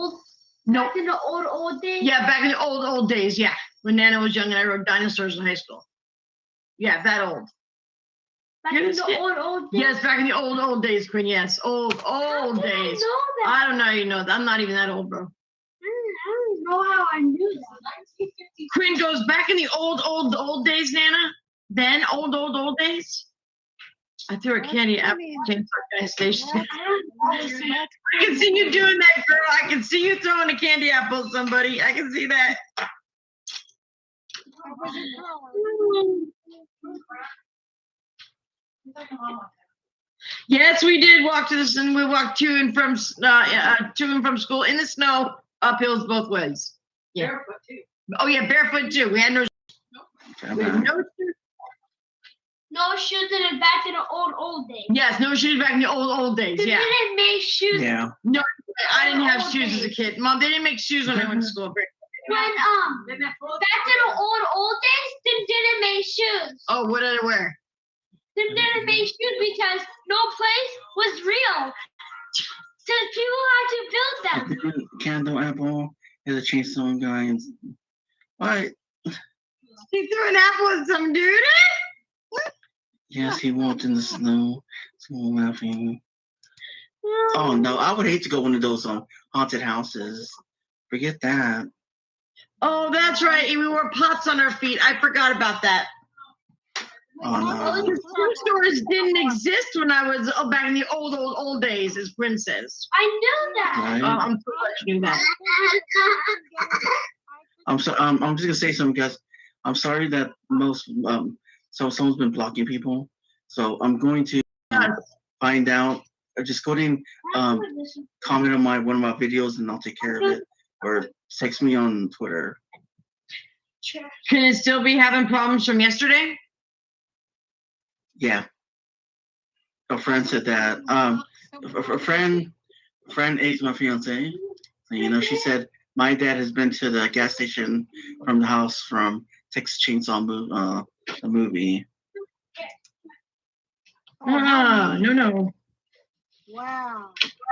Nope. Back in the old days? Yeah, back in the old days, yeah. When Nana was young and I rode dinosaurs in high school. Yeah, that old. Back You're in the scared. old days? Yes, back in the old days, Quinn, yes. Old How did I days. know that? I don't know how you know that. I'm not even that old, bro. I don't know how I knew that. Quinn goes back in the old days, Nana. Then old days. I threw a That's candy at funny. Chainsaw gas station. That's- I can see you doing that, girl. I can see you throwing a candy apple at somebody. I can see that. I wasn't throwing. Yes, we did walk to the and we walked to and from school in the snow, up hills both ways. Yeah. Barefoot too. Oh yeah, barefoot too. We had no. We had no shoes. No shoes in the back in the old days. Yes, no shoes back in the old days. They Yeah. didn't make shoes Yeah. I didn't have shoes as a kid. Mom, they didn't make shoes when I went to school. when back in the old days, they didn't make shoes. Oh, what did I wear? They didn't make shoes because no place was real. So people had to build them. Candle apple is a chainsaw guy. And what? He threw an apple at some dude. Yes, he walked in the snow. Someone laughing. Oh no, I would hate to go one of those haunted houses. Forget that. Oh, that's right. We wore pots on our feet. I forgot about that. Oh no. Shoe stores didn't exist when I was back in the old days, as Quinn says. I knew that. Right? I'm so glad you knew that. I'm just gonna say something, guys. I'm sorry that so someone's been blocking people. So I'm going to find out. Just go ahead and comment on one of my videos, and I'll take care of it. Or text me on Twitter. Can it still be having problems from yesterday? Yeah. A friend said that. A friend is my fiance. And, she said my dad has been to the gas station from the house from Texas Chainsaw the movie. No. Wow.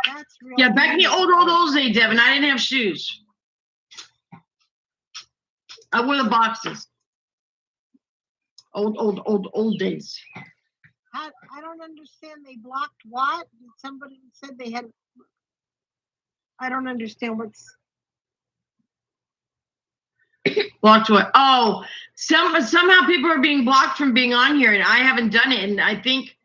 That's real. Yeah, back in the old days, Devin, I didn't have shoes. I wore the boxes. Old days. I don't understand. They blocked what? Somebody said they had. I don't understand what's. Blocked what? Oh, somehow people are being blocked from being on here, and I haven't done it. And I think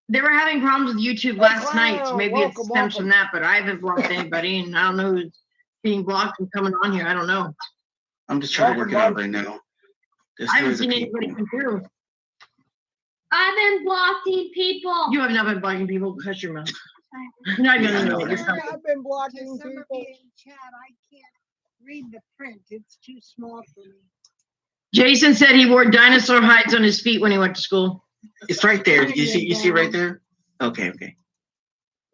they were having problems with YouTube last night, so maybe it stems from that. But I haven't blocked anybody, and I don't know who's being blocked and coming on here. I don't know. I'm just trying to work it out right now. I haven't seen anybody come through. I've been blocking people. You have not been blocking people. Hush your mouth. You're not Yeah, I gonna know. know this stuff. I've been To blocking some of people. you in chat, I can't read the print. It's too small for me. Jason said he wore dinosaur hides on his feet when he went to school. It's right there. You see right there? Okay.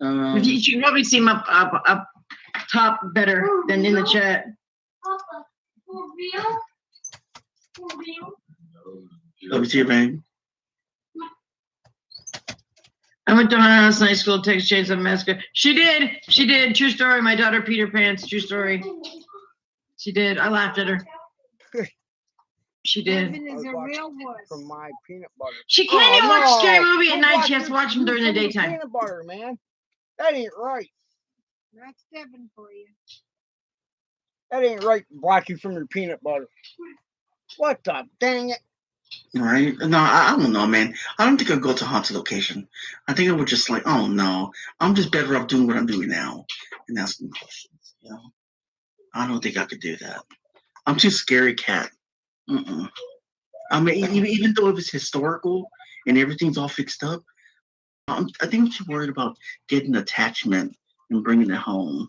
You should probably see him up top better than in the chat. Papa, for real? For real? Let me see your babe. I went to Hunter House High School, Texas Chainsaw Massacre. She did. True story. My daughter Peter Pants. True story. She did. I laughed at her. She did. Devin is a real wuss. From my peanut butter. She can't even watch a scary movie at Don't night. block She has to your watch them during the from your daytime. Peanut butter, man. That ain't right. That's Devin for you. That ain't right. Block you from your peanut butter. What the dang it? Right? No, I don't know, man. I don't think I'd go to a haunted location. I think I would just like, oh no, I'm just better off doing what I'm doing now and asking questions. You know, I don't think I could do that. I'm too scary cat. Mm-mm. I mean, even though if it's historical and everything's all fixed up, I think I'm too worried about getting attachment and bringing it home.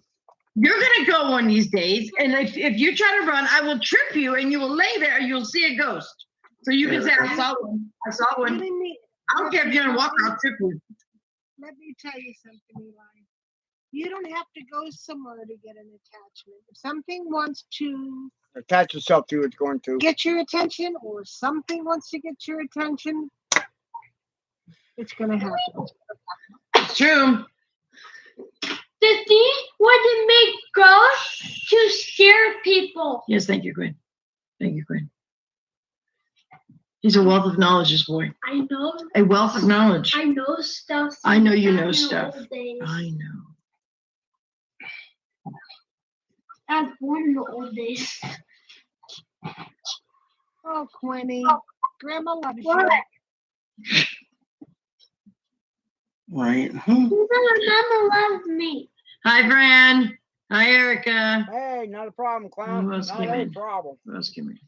You're gonna go one of these days, and if you try to run, I will trip you, and you will lay there, and you'll see a ghost. So you can say, "I saw one. I saw one." I don't care if you're gonna walk, I'll trip you. Let me tell you something, Eli. You don't have to go somewhere to get an attachment. If something wants to Attach itself to it's going to. get your attention, or something wants to get your attention, it's gonna happen. It's true. The thing wouldn't make ghosts to scare people. Yes, thank you, Quinn. Thank you, Quinn. He's a wealth of knowledge, this boy. I know. A wealth of knowledge. I know stuff. I know you back know in the stuff. old days. I know. I was born in the old days. Oh, Quinny, Grandma loves you. What? Right? Mama loves me. Hi, Fran. Hi, Erica. Hey, not a problem, clown. Who else Not came a in? problem. Who else came in?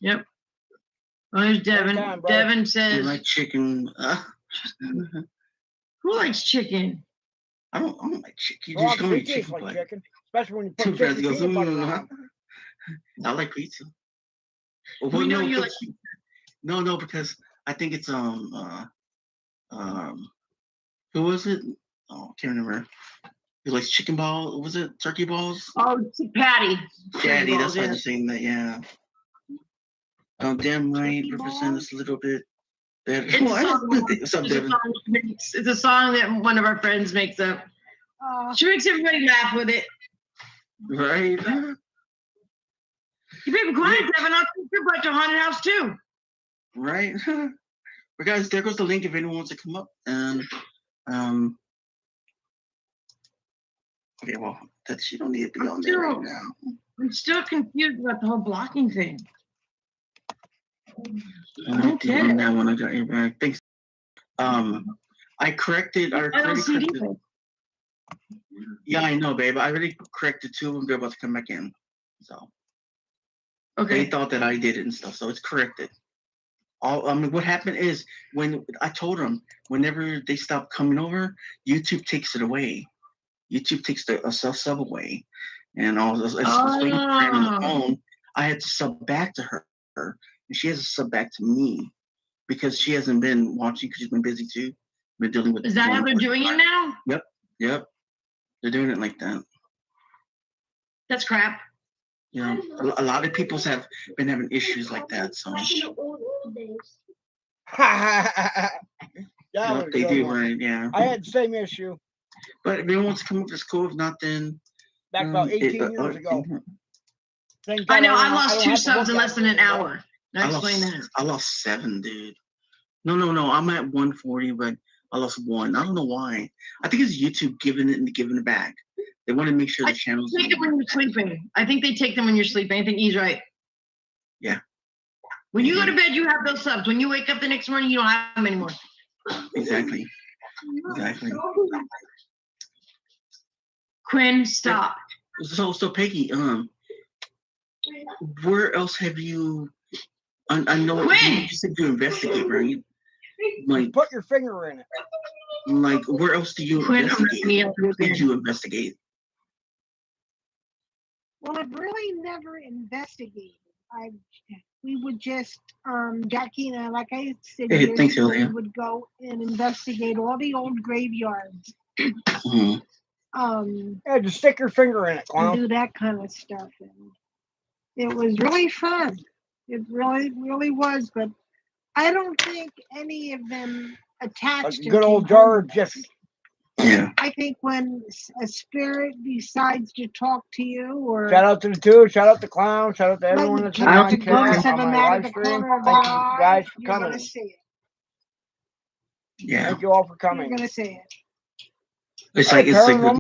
Yep. Oh, there's Devin. time, brother. Devin You says, like chicken? who likes chicken? I don't like chicken. You Well, just call me it tastes chicken, like but chicken, especially when you two put friends chicken goes, peanut butter on. I like pizza. Well, We know no, you like no, because I think it's who was it? Oh, I can't remember. He likes chicken ball. Was it turkey balls? Oh, it's Patty. Daddy, that's balls, why yeah. they're saying that. Yeah. Oh, damn right. Turkey Represent us a little bit better. It's a song. What's up, It's a Devin? song it's a song that one of our friends makes up. She makes everybody laugh with it. Right. You better be quiet, Devin. I'll take your butt to haunted house too. Right. But guys, there goes the link if anyone wants to come up. And okay, well, that you don't need to be on there right now. I'm still confused about the whole blocking thing. I don't think on that one I got you back. Thanks. I corrected. I already LCD. corrected. Yeah, I know, babe. I already corrected two of them. They're about to come back in. So they Okay. thought that I did it and stuff. So it's corrected. What happened is when I told them whenever they stop coming over, YouTube takes it away. YouTube takes the sub away, and all this. I was waiting for her on the phone. I had to sub back to her, and she has to sub back to me because she hasn't been watching because she's been busy too. Been dealing with. Is that how they're doing it now? Yep, they're doing it like that. That's crap. You know, a lot of people have been having issues like that. So Back in the old days. Yeah, yep, they do, right? Yeah. I had the same issue But if anyone wants to come up to school, if not, then back about 18 years ago. Thank God I know. I don't- lost don't two have to subs in look less at than it an anymore. hour. Now explain that. I lost 7, dude. No. I'm at 140, but I lost 1. I don't know why. I think it's YouTube giving it back. They want to make sure the channels. Take it when you're sleeping. I think they take them when you're sleeping. I think he's right. Yeah. When you go to bed, you have those subs. When you wake up the next morning, you don't have them anymore. Exactly. Quinn, stop. So Peggy, where else have you? I know Quinn! you said you investigate, right? Like, Put your finger in it. where else do you Quinn, investigate? me up Where did you investigate? Well, I've really never investigated. We would just, Jackie and I, like I said, Hey, years thanks, ago, we Julia. would go and investigate all the old graveyards. Mhm. Yeah, just stick your finger in it, And clown. do that kind of stuff. And it was really fun. It really, really was. But I don't think any of them Like attached. a and good old came jar home of with us. Jiffy. Yeah. I think when a spirit decides to talk to you, or Shout out to the two. Shout out to clown. Shout out to let everyone you that's touch been on the ghost chat of on them my out of live the stream. corner of Thank their you eye, guys for you're coming. gonna see it. Yeah. Thank you all for You're coming. gonna see it. It's Hey, like paranormal